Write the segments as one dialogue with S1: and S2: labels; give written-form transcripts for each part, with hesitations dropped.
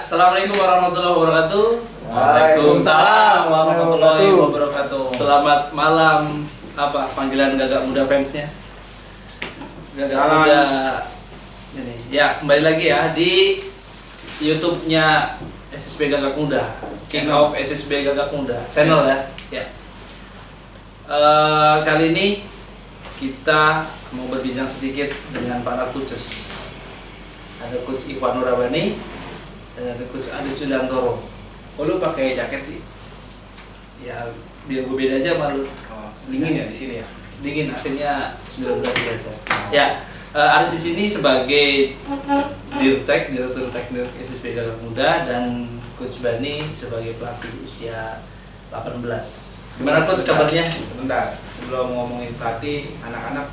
S1: Assalamualaikum warahmatullahi wabarakatuh.
S2: Waalaikumsalam warahmatullahi wabarakatuh.
S1: Selamat malam. Apa panggilan Gagak Muda fansnya? Gagak
S2: Salam.
S1: Muda. Ini. Ya, kembali lagi ya di YouTube-nya SSB Gagak Muda. King of SSB Gagak Muda. Channel ya. Ya. Kali ini kita mau berbincang sedikit dengan para coaches. Ada Coach Ikhwan Nurabani dan ada Coach Adis Suliantoro.
S2: Kok lu pakai jaket sih?
S1: Ya, biar gue beda aja sama lu.
S2: Oh, dingin ya di sini ya?
S1: Dingin, AC-nya 19 derajat. Ya, Aris di sini sebagai Direktur Teknik SSB Gagak Muda dan Coach Bani sebagai pelatih usia 18. Gimana Coach kabarnya?
S2: Sebentar, sebelum ngomongin pelatih anak-anak,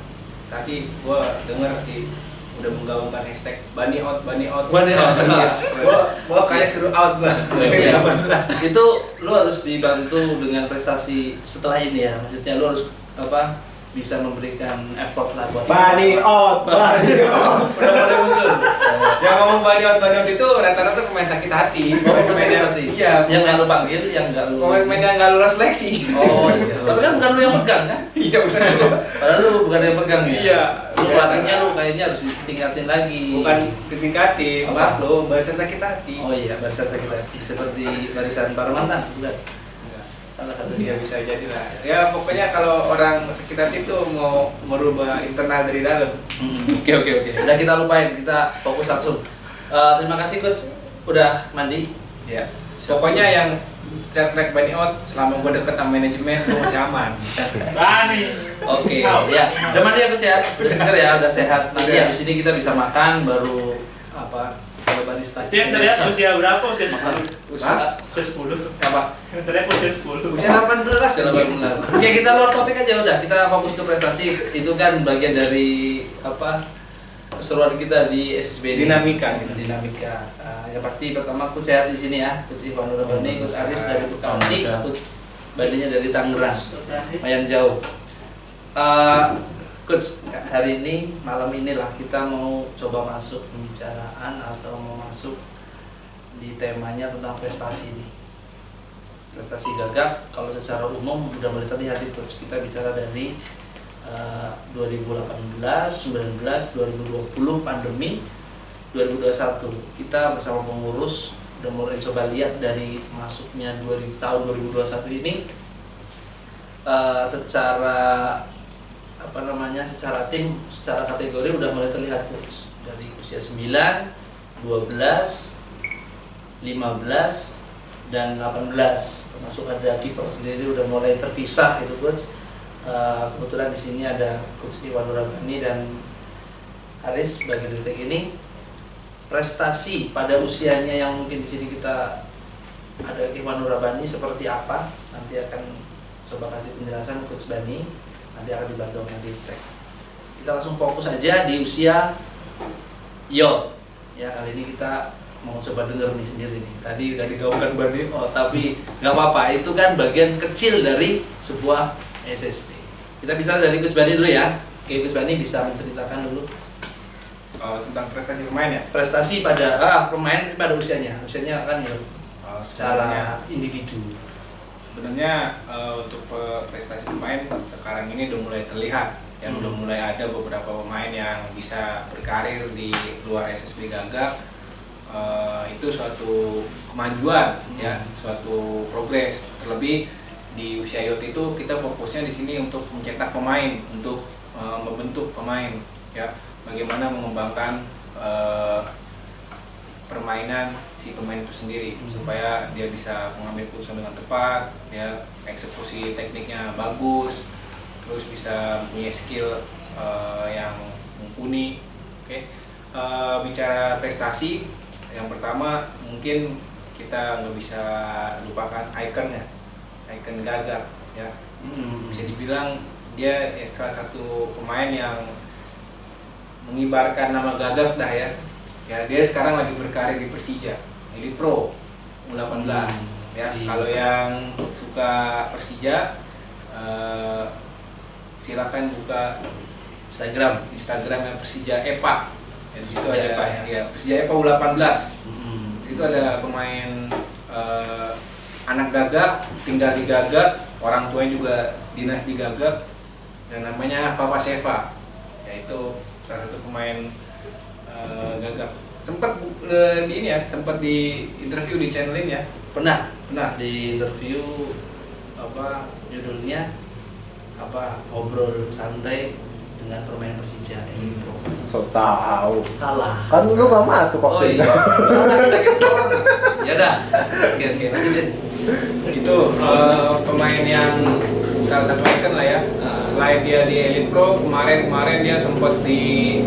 S2: tadi gua denger sih udah menggaungkan hashtag Bani out.
S1: Bani out.
S2: Gua kayak seru out gua.
S1: Iya. Itu lu harus dibantu dengan prestasi setelah ini ya. Maksudnya lu harus bisa memberikan effort lah buat
S2: Bani out.
S1: Udah mulai muncul.
S2: Yang ngomong Bani out itu rata-rata pemain sakit hati.
S1: Pemain hati.
S2: Iya,
S1: Yang nggak lu panggil, yang nggak lu.
S2: pemain yang nggak lulus seleksi.
S1: Oh iya. Tapi kan bukan lu yang pegang kan?
S2: Iya benar.
S1: Padahal lu bukan yang pegang ya.
S2: Iya.
S1: Lu pelatihnya lu kayaknya harus ditingkatin lagi.
S2: Bukan ditingkatin,
S1: Apa?
S2: maklum, barisan sakit hati.
S1: Oh iya, barisan sakit hati seperti barisan para mantan, bukan? Salah satu
S2: Iya bisa jadi lah. Ya pokoknya kalau orang sakit hati itu mau merubah internal dari dalam.
S1: Oke. Udah kita lupain, kita fokus langsung. Terima kasih Coach, udah mandi.
S2: Ya. Pokoknya yang track Bani out selama gue deket sama manajemen gue masih aman.
S3: Bani.
S1: Oke, ya. Udah mandi ya Coach ya? Udah seger ya, udah sehat. Nanti
S2: Udah.
S1: habis ini kita bisa makan baru kalau barista.
S3: Dia terlihat usia berapa? Usia 10.
S1: Usia
S3: Usia 10.
S1: apa?
S3: Terlihat usia 10.
S2: Usia 18
S1: Usia 18. Oke, kita luar topik aja udah. Kita fokus ke prestasi. Itu kan bagian dari keseruan kita di SSB ini. Dinamika. Ya pasti pertama Coach sehat di sini ya. Coach Ikhwan Nurabani, Coach Aris dari Bekasi, Coach Baninya dari Tangerang. Lumayan jauh. Coach, hari ini malam inilah kita mau coba masuk pembicaraan atau mau masuk di temanya tentang prestasi ini. Prestasi Gagak kalau secara umum udah mulai terlihat di Coach. Kita bicara dari 2018, 19, 2020 pandemi, 2021 kita bersama pengurus udah mulai coba lihat dari masuknya tahun 2021 ini secara tim, secara kategori udah mulai terlihat Coach. Dari usia 9, 12, 15 dan 18 termasuk ada kiper sendiri udah mulai terpisah itu Coach. Kebetulan di sini ada Coach Ikhwan Nurabani dan Aris bagi detik ini. Prestasi pada usianya yang mungkin di sini kita ada Ikhwan Nurabani seperti apa? Nanti akan coba kasih penjelasan Coach Bani. Nanti akan dibantu oleh Dirtek. Kita langsung fokus aja di usia Yot. Ya, kali ini kita mau coba denger nih sendiri nih. Tadi udah digaungkan Bani, tapi nggak apa-apa. Itu kan bagian kecil dari sebuah SSB. Kita bisa dari Coach Bani dulu ya. Oke, Coach Bani bisa menceritakan dulu
S2: tentang prestasi pemain ya.
S1: prestasi pada pemain pada usianya kan ya secara individu.
S2: Sebenarnya untuk prestasi pemain sekarang ini udah mulai terlihat ya, udah mulai ada beberapa pemain yang bisa berkarir di luar SSB Gagak. Itu suatu kemajuan ya, suatu progres. Terlebih di usia youth itu kita fokusnya di sini untuk mencetak pemain, untuk membentuk pemain ya, bagaimana mengembangkan permainan si pemain itu sendiri supaya dia bisa mengambil keputusan dengan tepat ya, eksekusi tekniknya bagus, terus bisa punya skill yang mumpuni. Oke. Bicara prestasi, yang pertama mungkin kita nggak bisa lupakan ikonnya, ikon Gagak ya. Bisa dibilang dia salah satu pemain yang mengibarkan nama Gagak dah ya. Ya, dia sekarang lagi berkarir di Persija, Elite Pro U18 ya. Kalau yang suka Persija silakan buka Instagram yang Persija EPA. Ya, di situ ada ya, Persija EPA U18. Situ ada pemain anak Gagak, tinggal di Gagak, orang tuanya juga dinas di Gagak, dan namanya Fafa Seva, yaitu salah satu pemain Gagak. Sempat di ini ya, sempat di interview di channel ini ya.
S1: Pernah di interview apa judulnya apa, ngobrol santai dengan pemain Persija Elipro.
S4: So tahu.
S1: Salah.
S4: Kan lu nggak masuk
S1: Oh
S4: waktu
S1: iya.
S4: itu.
S1: Sakit corona. Ya dah. Oke, lanjutin.
S2: Itu pemain yang salah satu icon lah ya. Selain dia di Elite Pro, kemarin dia sempat di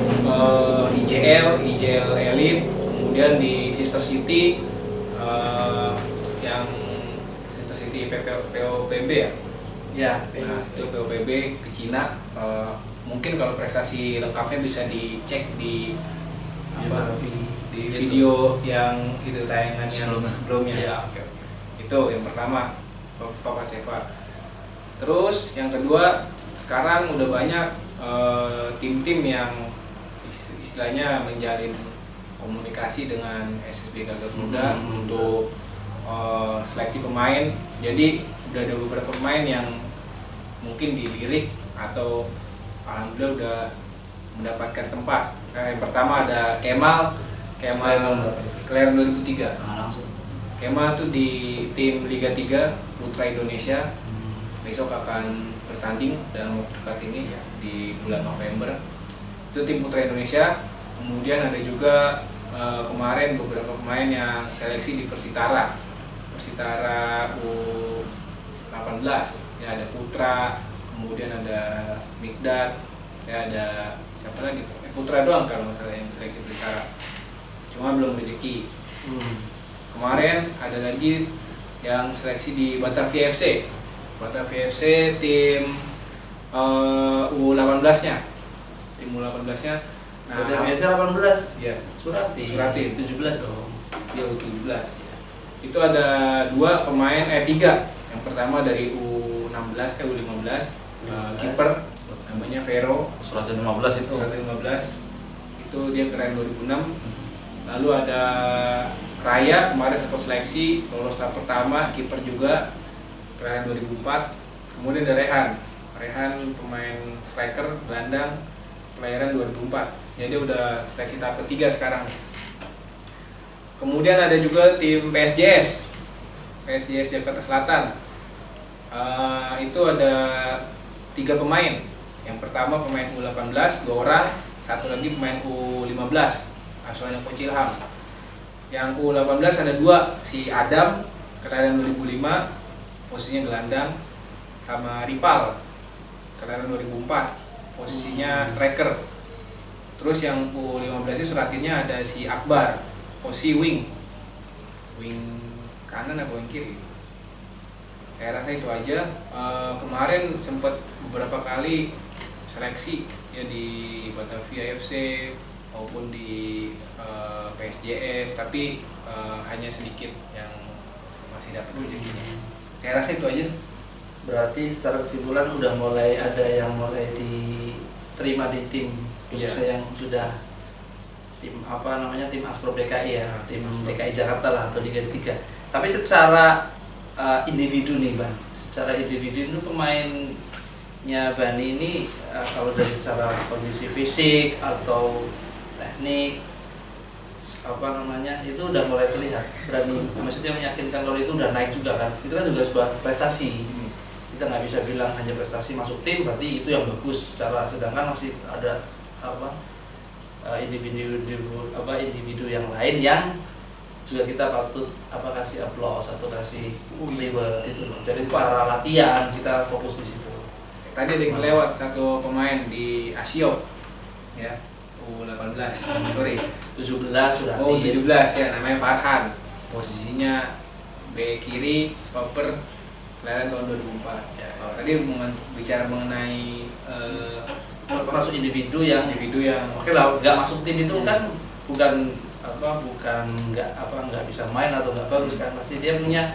S2: IJL Elite, kemudian di Sister City, yang Sister City POPB ya.
S1: Ya.
S2: Nah, itu POPB ke Cina. Mungkin kalau prestasi lengkapnya bisa dicek di di video yang itu tayangan yang sebelumnya.
S1: Ya.
S2: Oke. Itu yang pertama, Fafa Seva. Terus yang kedua, sekarang udah banyak tim-tim yang istilahnya menjalin komunikasi dengan SSB Gagak Muda untuk seleksi pemain. Jadi udah ada beberapa pemain yang mungkin dilirik atau alhamdulillah udah mendapatkan tempat. Yang pertama ada Kemal Kelahiran 2003.
S1: Langsung.
S2: Kemal tuh di tim Liga 3 Putra Indonesia. Besok akan bertanding dalam waktu dekat ini di bulan November. Itu tim Putra Indonesia. Kemudian ada juga kemarin beberapa pemain yang seleksi di Persitara U18. Ya, ada Putra, kemudian ada Mikdad, ya ada siapa lagi? Putra doang kalau masalah yang seleksi Persitara. Cuma belum rezeki. Kemarin ada lagi yang seleksi di Batavia FC. Batavia FC tim U18-nya. Tim U18-nya. Nah,
S1: Batavia FC 18.
S2: Iya.
S1: Surati 17 dong.
S2: Dia U17 ya. Itu ada tiga. Yang pertama dari U16 ke U15, kiper namanya Vero.
S5: Surati 15 itu.
S2: Surati 15. Itu dia keren 2006. Lalu ada Raya, kemarin sempat seleksi, lolos tahap pertama, kiper juga, keren 2004. Kemudian ada Rehan pemain striker gelandang, kelahiran 2004. Jadi udah seleksi tahap ketiga sekarang. Kemudian ada juga tim PSJS Jakarta Selatan. Itu ada 3 pemain. Yang pertama pemain U18 2 orang, satu lagi pemain U15 asuhannya Coach Ilham. Yang U18 ada 2, si Adam kelahiran 2005, posisinya gelandang, sama Ripal kelahiran 2004, posisinya striker. Terus yang U15 itu Suratinnya ada si Akbar, posisi wing kanan atau wing kiri. Saya rasa itu aja. Kemarin sempat beberapa kali seleksi ya di Batavia FC maupun di PSJS, tapi hanya sedikit yang masih dapat rezekinya. Saya rasa itu aja.
S1: Berarti secara kesimpulan udah mulai ada yang mulai diterima di tim, khususnya yang sudah tim tim Aspro DKI ya, tim DKI Jakarta lah atau Liga 3. Tapi secara individu nih Bang, secara individu itu pemainnya Bani ini kalau dari secara kondisi fisik atau teknik itu udah mulai terlihat, berani, maksudnya meyakinkan kalau itu udah naik juga kan, itu kan juga sebuah prestasi. Kita nggak bisa bilang hanya prestasi masuk tim berarti itu yang bagus secara, sedangkan masih ada individu yang lain yang juga kita patut kasih aplaus atau kasih reward itu loh. Jadi secara latihan kita fokus di situ.
S2: Tadi ada yang lewat satu pemain di Asio ya, U18, sorry
S1: 17 sudah.
S2: Oh 17 ya, namanya Farhan, posisinya bek kiri, stopper, kelahiran tahun 2004 ya. Tadi bicara mengenai
S1: masuk individu yang oke lah, nggak masuk tim itu kan bukan nggak bisa main atau nggak bagus kan, pasti dia punya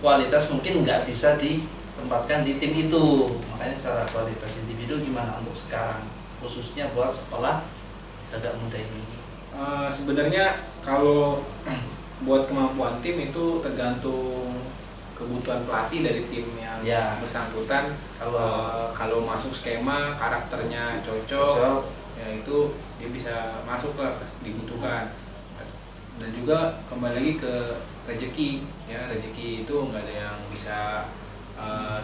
S1: kualitas mungkin nggak bisa ditempatkan di tim itu. Makanya secara kualitas individu gimana untuk sekarang, khususnya buat sekolah Gagak Muda ini?
S2: Sebenarnya kalau buat kemampuan tim itu tergantung kebutuhan pelatih dari tim yang
S1: Ya.
S2: bersangkutan. Kalau masuk skema karakternya cocok,
S1: Cocok.
S2: ya itu dia bisa masuk lah, dibutuhkan. Dan juga kembali lagi ke rezeki, ya rezeki itu nggak ada yang bisa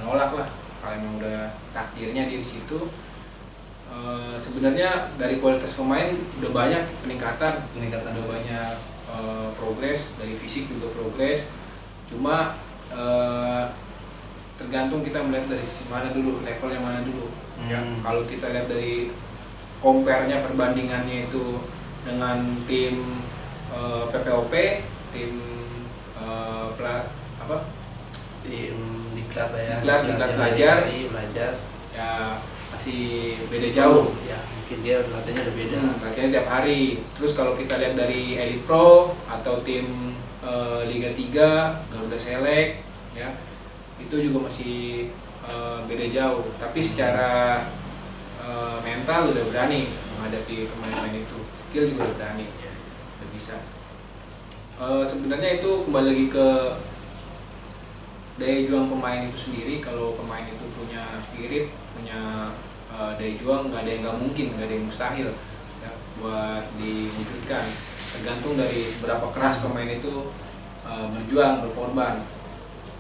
S2: nolak lah. Kalau emang udah takdirnya dia di situ. Sebenarnya dari kualitas pemain udah banyak peningkatan, udah banyak progres, dari fisik juga progres. Cuma tergantung kita melihat dari sisi mana dulu, levelnya mana dulu. Ya, kalau kita lihat dari compare-nya, perbandingannya itu dengan tim PPOP, tim
S1: Tim diklat lah ya.
S2: Diklat belajar. Ya masih beda jauh.
S1: Ya, mungkin dia latihannya udah beda.
S2: Latihannya tiap hari. Terus kalau kita lihat dari Elite Pro atau tim Liga 3, Garuda Select, ya itu juga masih beda jauh. Tapi secara mental udah berani menghadapi pemain-pemain itu. Skill juga udah berani, udah bisa. Sebenarnya itu kembali lagi ke daya juang pemain itu sendiri. Kalau pemain itu punya spirit, punya daya juang, nggak ada yang nggak mungkin, nggak ada yang mustahil ya, buat diwujudkan. Tergantung dari seberapa keras pemain itu berjuang, berkorban.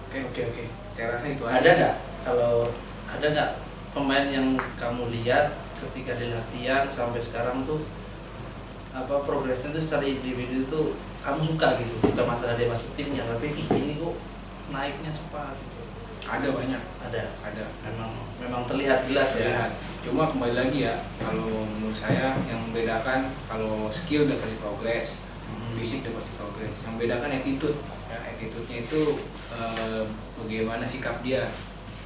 S2: Oke. Saya rasa itu
S1: Ada nggak pemain yang kamu lihat ketika di latihan sampai sekarang tuh progresnya tuh secara individu itu kamu suka gitu, bukan masalah dia masuk timnya, tapi ini kok naiknya cepat gitu.
S2: Ada banyak.
S1: Ada. Memang terlihat jelas ya.
S2: Cuma kembali lagi ya, kalau menurut saya yang membedakan, kalau skill udah pasti progres, fisik udah pasti progres. Yang membedakan attitude. Ya, attitude-nya itu bagaimana sikap dia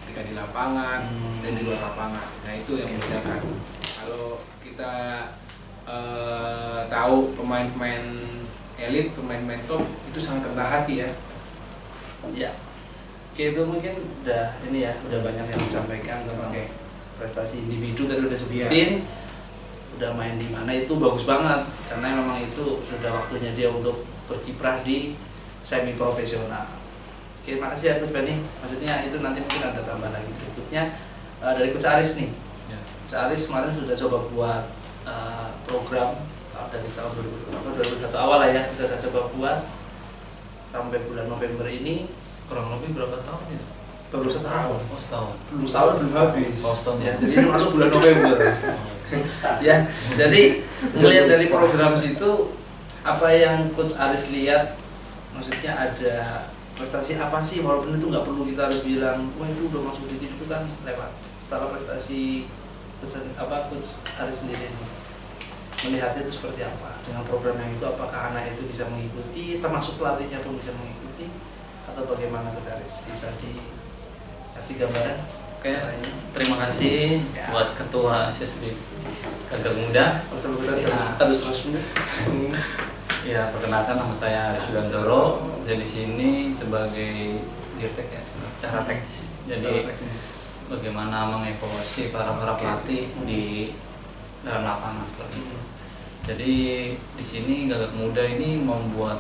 S2: ketika di lapangan dan di luar lapangan. Nah itu yang membedakan. Kalau kita tahu pemain-pemain elit, pemain-pemain top itu sangat rendah hati ya.
S1: Ya. Oke, itu mungkin udah banyak yang disampaikan tentang prestasi individu tadi udah sebutin. Udah main di mana itu bagus banget karena memang itu sudah waktunya dia untuk berkiprah di semi profesional. Oke, makasih ya Coach Benny. Maksudnya itu nanti mungkin ada tambah lagi berikutnya dari Coach Aris nih. Coach Aris kemarin sudah coba buat program dari tahun 2021 awal lah ya, kita coba buat sampai bulan November ini.
S5: Kurang lebih berapa tahun itu?
S1: Baru setahun.
S5: Oh, setahun.
S1: Belum habis.
S5: Oh, setahun.
S1: Ya, jadi masuk bulan November. Ya, jadi ngelihat dari program situ apa yang Coach Aris lihat, maksudnya ada prestasi apa sih, walaupun itu nggak perlu kita harus bilang wah itu udah masuk di itu kan lewat. Secara prestasi Coach Aris sendiri melihatnya itu seperti apa dengan program yang itu, apakah anak itu bisa mengikuti, termasuk pelatihnya pun bisa mengikuti, atau bagaimana Coach Aris? Bisa dikasih gambaran?
S5: Oke, terima kasih buat Ketua SSB Gagak Muda.
S1: Harus resmi.
S5: Ya, perkenalkan nama saya Aris Sudantoro. Saya di sini sebagai dirtek ya, secara teknis. Jadi bagaimana mengevaluasi para pelatih di dalam lapangan seperti itu. Jadi di sini Gagak Muda ini membuat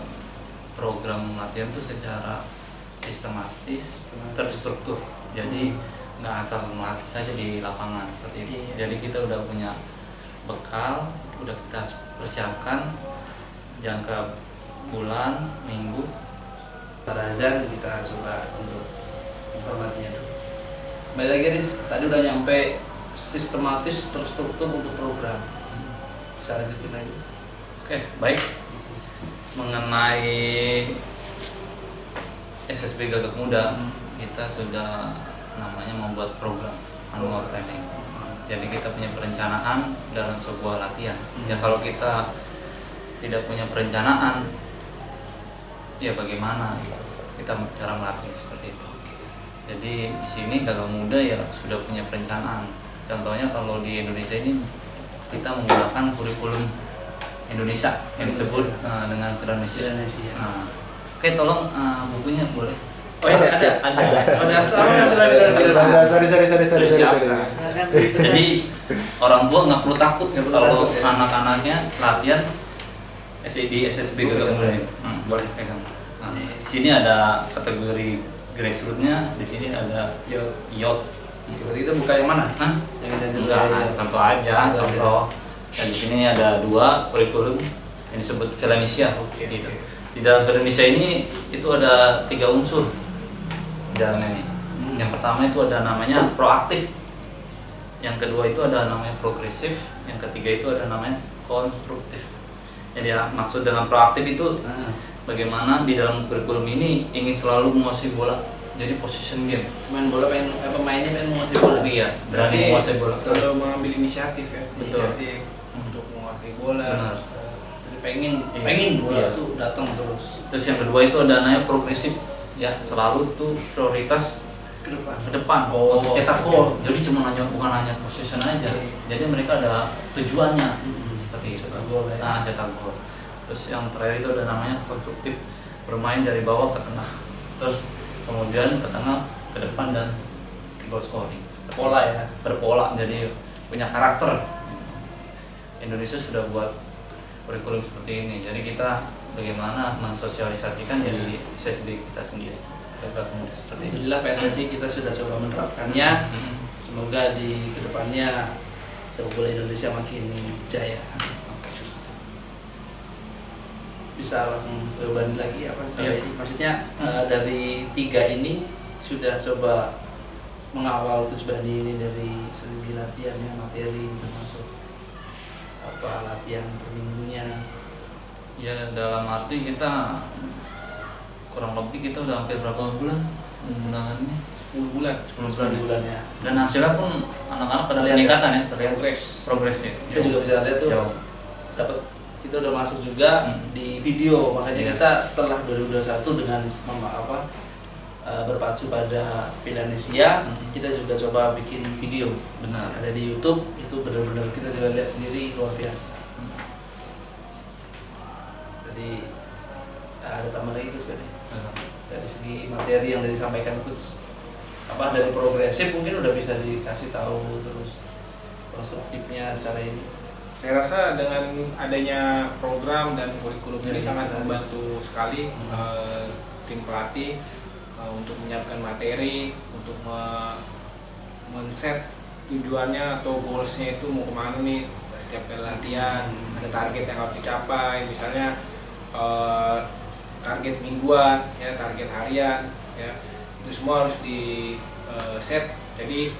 S5: program latihan itu secara sistematis, terstruktur. Jadi nggak asal melatih saja di lapangan seperti itu. Jadi kita udah punya bekal, udah kita persiapkan jangka bulan, minggu.
S1: Razan kita coba untuk informasinya dulu. Kembali lagi Riz, tadi udah nyampe sistematis terstruktur untuk program. Bisa lanjutin lagi?
S5: Oke, baik. Mengenai SSB Gagak Muda, kita sudah namanya membuat program annual planning. Jadi kita punya perencanaan dalam sebuah latihan. Ya kalau kita tidak punya perencanaan, ya bagaimana kita cara melatih seperti itu. Jadi di sini Gagak Muda ya sudah punya perencanaan. Contohnya kalau di Indonesia ini kita menggunakan kurikulum Indonesia yang disebut dengan Indonesia. Oke, tolong bukunya boleh.
S1: Oh ini ada.
S5: Jadi orang tua nggak perlu takut kalau anak-anaknya latihan di SSB Gagak Muda ini. Boleh pegang. Nah, di sini ada kategori grassroots-nya, di sini ada youth.
S1: Berarti kita buka yang mana?
S5: Hah?
S1: Yang kita
S5: Enggak, contoh aja, contoh. Dan di sini ada 2 kurikulum yang disebut Valencia. Gitu. Di dalam Valencia ini itu ada 3 unsur di dalam ini. Yang pertama itu ada namanya proaktif. Yang kedua itu ada namanya progresif. Yang ketiga itu ada namanya konstruktif. Jadi ya, maksud dengan proaktif itu bagaimana di dalam kurikulum ini ingin selalu menguasai bola. Jadi position game.
S1: Main bola, pemainnya main menguasai bola.
S5: Iya, berani menguasai bola.
S2: Selalu mengambil inisiatif ya.
S5: Betul.
S2: Inisiatif untuk menguasai bola.
S5: Benar.
S1: Jadi pengen bola
S5: Iya.
S1: itu datang terus
S5: Terus yang kedua itu ada namanya progresif. Ya, selalu tuh prioritas
S1: ke depan.
S5: ke depan untuk cetak gol. Jadi bukan hanya position aja. Jadi mereka ada tujuannya seperti itu.
S1: Cetak gol ya.
S5: Nah, cetak gol. Terus yang terakhir itu ada namanya konstruktif, bermain dari bawah ke tengah. Terus kemudian ke tengah, ke depan dan goal scoring.
S1: Pola ya.
S5: Berpola, jadi punya karakter. Indonesia sudah buat kurikulum seperti ini. Jadi kita bagaimana mensosialisasikan dari SSB kita sendiri. Gagak Muda seperti ini.
S1: Alhamdulillah PSSI kita sudah coba menerapkannya. Semoga di kedepannya sepak bola Indonesia makin jaya. Bisa langsung ke Bani lagi apa strategi? Maksudnya dari 3 ini sudah coba mengawal Coach Bani ini dari segi latihannya, materi termasuk apa latihan per minggunya.
S5: Ya dalam arti kita kurang lebih kita udah hampir berapa bulan menggunakan ini?
S2: 10 bulan.
S5: 10
S1: bulan ya.
S5: Dan hasilnya pun anak-anak pada
S1: Terlihat
S5: peningkatan ya, terlihat progres ya.
S1: Kita juga bisa lihat tuh
S5: Jauh.
S1: dapat, kita udah masuk juga di video, makanya
S5: Iya.
S1: kita setelah 2021 dengan berpacu pada Finlandia, kita juga coba bikin video.
S5: Benar.
S1: Ada di YouTube, itu benar-benar kita juga lihat sendiri luar biasa. Jadi ada tambah lagi Coach Bani dari segi materi yang disampaikan Coach, apa dari progresif mungkin udah bisa dikasih tahu, terus konstruktifnya secara ini.
S2: Saya rasa dengan adanya program dan kurikulum ini
S1: Ya,
S2: sangat
S1: bisa.
S2: membantu sekali tim pelatih untuk menyiapkan materi, untuk men-set tujuannya atau goalsnya itu mau kemana nih setiap kali latihan. Ada target yang harus dicapai, misalnya target mingguan, ya target harian, ya itu semua harus di set. Jadi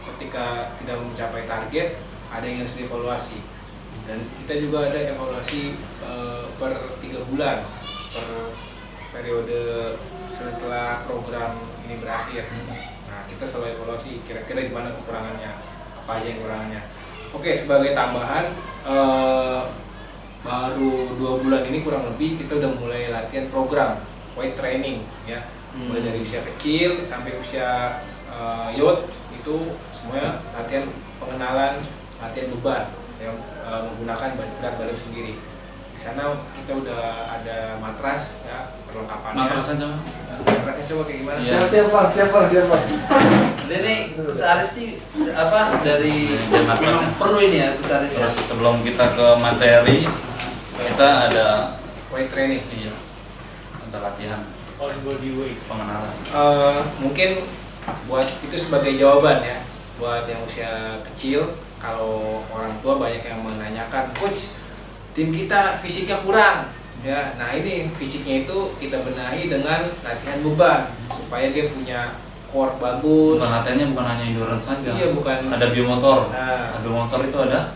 S2: ketika tidak mencapai target, ada yang harus dievaluasi, dan kita juga ada evaluasi per 3 bulan per periode setelah program ini berakhir. Nah, kita selalu evaluasi kira-kira di mana kekurangannya, apa aja yang kekurangannya. Oke, sebagai tambahan baru 2 bulan ini kurang lebih kita udah mulai latihan program weight training ya, mulai dari usia kecil sampai usia youth, itu semuanya latihan pengenalan, latihan beban yang menggunakan berat badan sendiri. Di sana kita udah ada matras ya, perlengkapannya.
S5: Matras aja.
S2: Matrasnya coba kayak gimana?
S5: Iya.
S4: Siapa?
S1: Jadi ini Coach Aris sih apa dari
S5: Dari matrasnya.
S1: memang perlu ini ya Coach Aris ya.
S5: Terus sebelum kita ke materi, kita ada
S2: Weight training.
S5: iya, ada latihan
S3: All body weight.
S5: pengenalan.
S2: Mungkin buat itu sebagai jawaban ya, buat yang usia kecil. Kalau orang tua banyak yang menanyakan, Coach, tim kita fisiknya kurang ya. Nah, ini fisiknya itu kita benahi dengan latihan beban supaya dia punya core bagus.
S5: Bukan latihannya bukan hanya endurance saja.
S2: Iya, bukan.
S5: Ada biomotor.
S2: Nah,
S5: Biomotor itu ada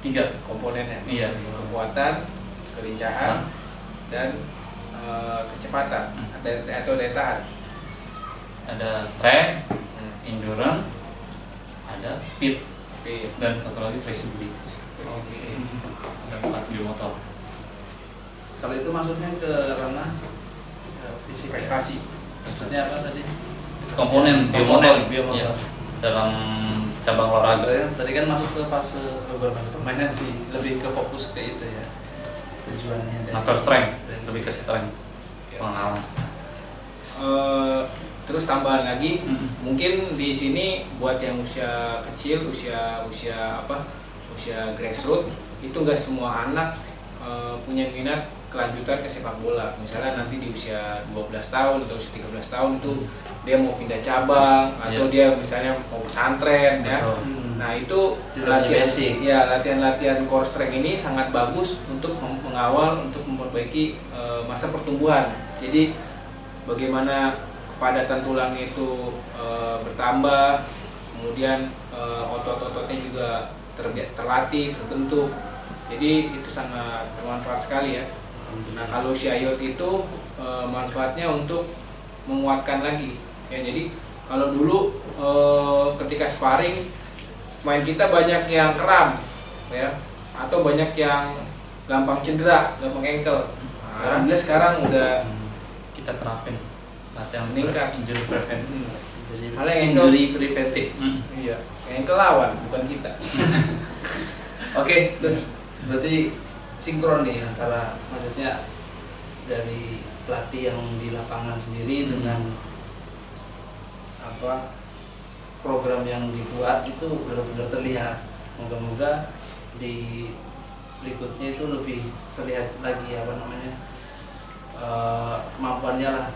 S5: 3
S2: komponennya.
S5: Iya.
S2: Kekuatan, kelincahan, dan kecepatan atau daya tahan.
S5: Ada strength, endurance, ada speed,
S2: Oke.
S5: dan satu lagi flexibility.
S2: Oke.
S5: Ada 4 biomotor.
S1: Kalau itu maksudnya ke ranah fisik ya?
S2: Prestasi.
S1: Maksudnya apa tadi?
S5: Komponen
S1: Komponen
S5: biomotor,
S1: biomotor.
S5: iya, dalam cabang olahraga.
S1: Tadi kan masuk ke fase permainan sih, lebih ke fokus ke itu ya tujuannya. dari-
S5: Muscle strength,
S1: dari-
S5: lebih ke strength, pengenalan.
S2: Terus tambahan lagi,
S5: Mm-mm.
S2: mungkin di sini buat yang usia kecil, usia grassroots, itu nggak semua anak punya minat kelanjutan ke sepak bola. Misalnya nanti di usia 12 tahun atau usia 13 tahun itu dia mau pindah cabang atau dia misalnya mau pesantren ya. Nah, itu latihan core strength ini sangat bagus untuk mengawal untuk memperbaiki masa pertumbuhan. Jadi bagaimana kepadatan tulang itu bertambah, kemudian otot-ototnya juga terlatih, terbentuk. Jadi itu sangat bermanfaat sekali ya. Nah, kalau Shiayot itu manfaatnya untuk menguatkan lagi ya. Jadi kalau dulu ketika sparring main kita banyak yang kram ya, atau banyak yang gampang cedera, gampang ankle. Alhamdulillah sekarang udah
S5: kita terapin latihan
S2: meningkat.
S5: injury prevention.
S1: Malah injury preventif.
S2: Iya, ankle lawan bukan kita.
S1: Oke, berarti sinkron nih antara maksudnya dari pelatih yang di lapangan sendiri dengan apa program yang dibuat itu benar-benar terlihat. Moga-moga di berikutnya itu lebih terlihat lagi kemampuannya lah.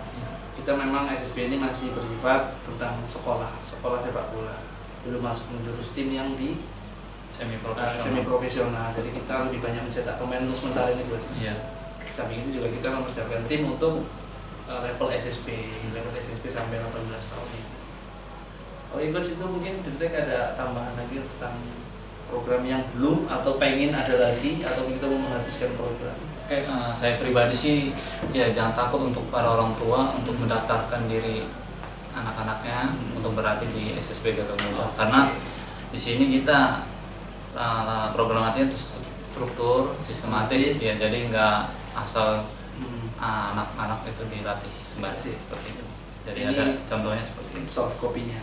S1: Kita memang SSB ini masih bersifat tentang sekolah sepak bola. Belum masuk menjurus tim yang di semi profesional. Jadi kita lebih banyak mencetak pemain untuk sementara ini, Bos.
S5: Iya.
S1: Samping itu juga kita mempersiapkan tim untuk level SSB sampai 18 tahun ini. Kalau ikut itu mungkin Dirtek ada tambahan lagi tentang program yang belum atau pengen ada lagi atau kita mau menghabiskan program.
S5: Oke, saya pribadi sih ya jangan takut untuk para orang tua untuk mendaftarkan diri anak-anaknya untuk berlatih di SSB Gagal Muda. Karena di sini kita program latihan itu struktur, sistematis ya, jadi nggak asal anak-anak itu dilatih seperti itu. Jadi
S1: ini
S5: ada contohnya seperti ini.
S1: Soft copy-nya.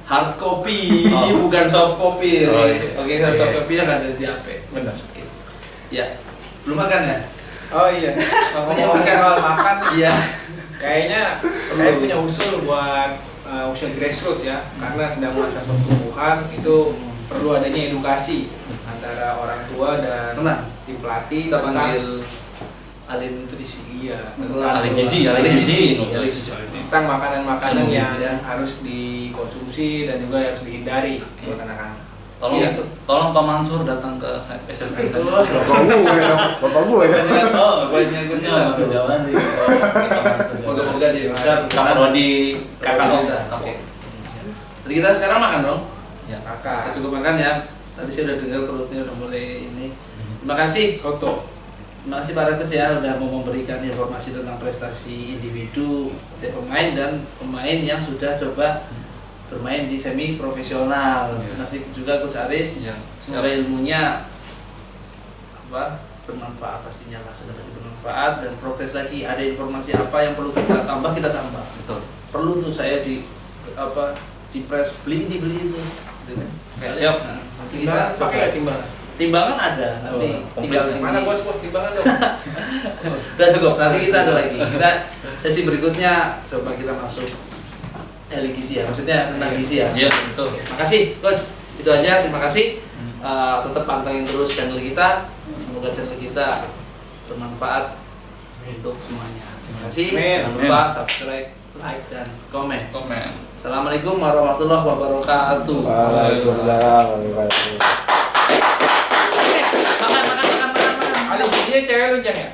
S5: Hard copy,
S1: Bukan soft copy.
S5: Oh,
S1: Oke, soft copy-nya kan ada di HP. Benar. Oke. Ya, belum makan ya?
S2: Oh iya. Ngomong soal makan,
S1: Iya.
S2: kayaknya saya punya usul buat usia grassroots ya, karena sedang masa pertumbuhan itu perlu adanya edukasi antara orang tua dan tim pelatih
S1: Kita
S2: tentang
S1: panggil ahli nutrisi.
S2: iya,
S5: ahli gizi.
S2: tentang makanan-makanan
S1: Ilmu
S2: yang
S1: gizi, ya.
S2: harus dikonsumsi dan juga harus dihindari buat anak-anak.
S5: Tolong Pak Mansur datang ke SSB saya.
S4: Bapak gue ya.
S1: Banyak
S5: Jalan sih.
S1: Moga-moga dia bisa
S5: Kak Rodi,
S1: kakak kita. Oke. Jadi kita sekarang makan dong.
S5: Ya.
S2: Kakak,
S1: Kita cukup makan ya. Tadi saya udah dengar perutnya udah mulai ini. Terima kasih.
S2: soto.
S1: Terima kasih para coach ya udah mau memberikan informasi tentang prestasi individu tiap pemain dan pemain yang sudah coba bermain di semi profesional. Terima kasih juga Coach Aris.
S5: Ya.
S1: Semoga ilmunya bermanfaat pastinya lah, sudah pasti bermanfaat dan progres lagi. Ada informasi apa yang perlu kita tambah, kita tambah.
S5: Betul.
S1: Perlu tuh saya di press beli itu.
S5: Siap.
S1: Nah, nanti kita
S2: Pakai nggak timbangan?
S1: timbangan ada nanti tinggal
S2: Mana bos timbangan dong?
S1: udah cukup, nanti kita ada lagi. Kita sesi berikutnya coba kita masuk gizi ya, maksudnya tentang gizi ya.
S5: Iya, betul.
S1: Makasih coach, itu aja, terima kasih. Tetap pantengin terus channel kita, semoga channel kita bermanfaat untuk semuanya. Terima kasih. Jangan lupa subscribe, like dan komen. Assalamualaikum warahmatullahi wabarakatuh.
S4: Waalaikumsalam warahmatullahi wabarakatuh.
S1: Makan.
S2: Ada gizinya cewek lu jangan ya?